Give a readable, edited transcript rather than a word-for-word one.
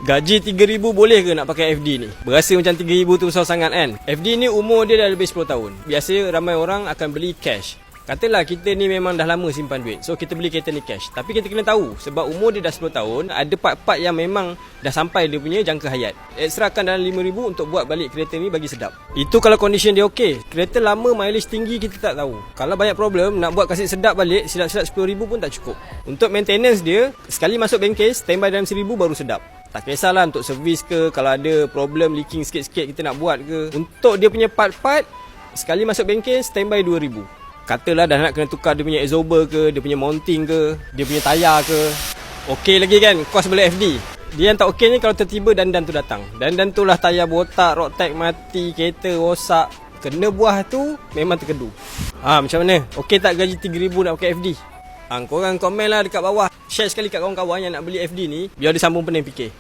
Gaji 3,000 boleh ke nak pakai FD ni? Berasa macam 3,000 tu besar sangat kan? FD ni umur dia dah lebih 10 tahun. Biasa ramai orang akan beli cash. Katalah kita ni memang dah lama simpan duit, so kita beli kereta ni cash. Tapi kita kena tahu, sebab umur dia dah 10 tahun, ada part-part yang memang dah sampai dia punya jangka hayat. Extrakan dalam 5,000 untuk buat balik kereta ni bagi sedap. Itu kalau condition dia okey. Kereta lama mileage tinggi kita tak tahu. Kalau banyak problem, nak buat kasih sedap balik, sedap-sedap 10,000 pun tak cukup. Untuk maintenance dia, sekali masuk bengkel, standby dalam 1,000 baru sedap. Tak kisahlah untuk servis ke, kalau ada problem leaking sikit-sikit kita nak buat ke. Untuk dia punya part-part, sekali masuk bengkel, standby 2,000. Katalah dah nak kena tukar dia punya exhauster ke, dia punya mounting ke, dia punya tayar ke. Okey lagi kan, kos beli FD. Dia yang tak okey ni kalau tiba-tiba dandan tu datang. Dandan tu lah tayar botak, road tag mati, kereta rosak. Kena buah tu memang terkedu. Macam mana? Okey tak gaji 3,000 nak pakai FD? Korang komen lah dekat bawah. Share sekali kat kawan-kawan yang nak beli FD ni, biar dia sambung pening fikir.